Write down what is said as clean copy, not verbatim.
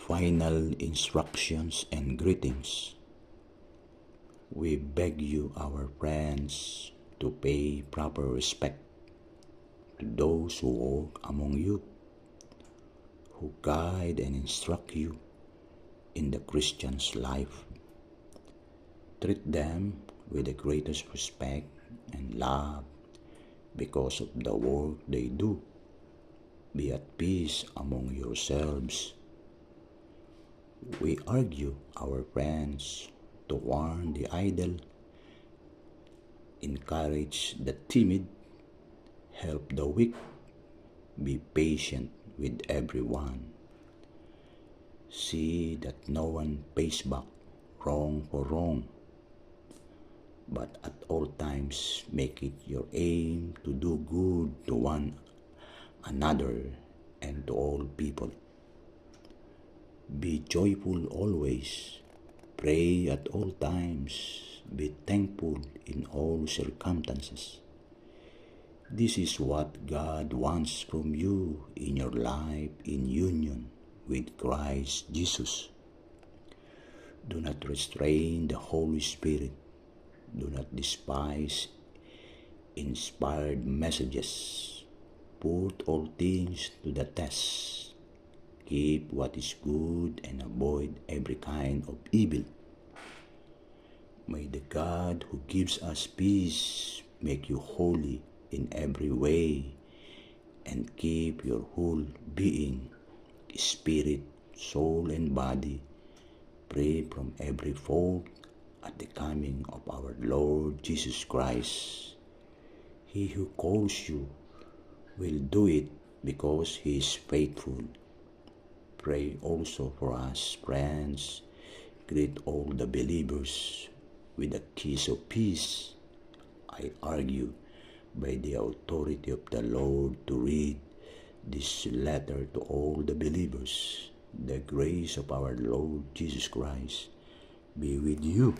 final instructions and greetings. We beg you, our friends, to pay proper respect to those who walk among you, who guide and instruct you in the Christian's life. Treat them with the greatest respect and love because of the work they do. Be at peace among yourselves. We argue, our friends, to warn the idle, encourage the timid, help the weak, be patient with everyone. See that no one pays back wrong for wrong, but at all times make it your aim to do good to one another and to all people. Be joyful always, pray at all times, be thankful in all circumstances. This is what God wants from you in your life in union with Christ Jesus. Do not restrain the Holy Spirit. Do not despise inspired messages. Put all things to the test. Keep what is good and avoid every kind of evil. May the God who gives us peace make you holy in every way and keep your whole being, spirit, soul, and body free from every fault at the coming of our Lord Jesus Christ. He who calls you will do it because He is faithful. Pray also for us, friends. Greet all the believers with the kiss of peace. I argue by the authority of the Lord to read this letter to all the believers. The grace of our Lord Jesus Christ be with you.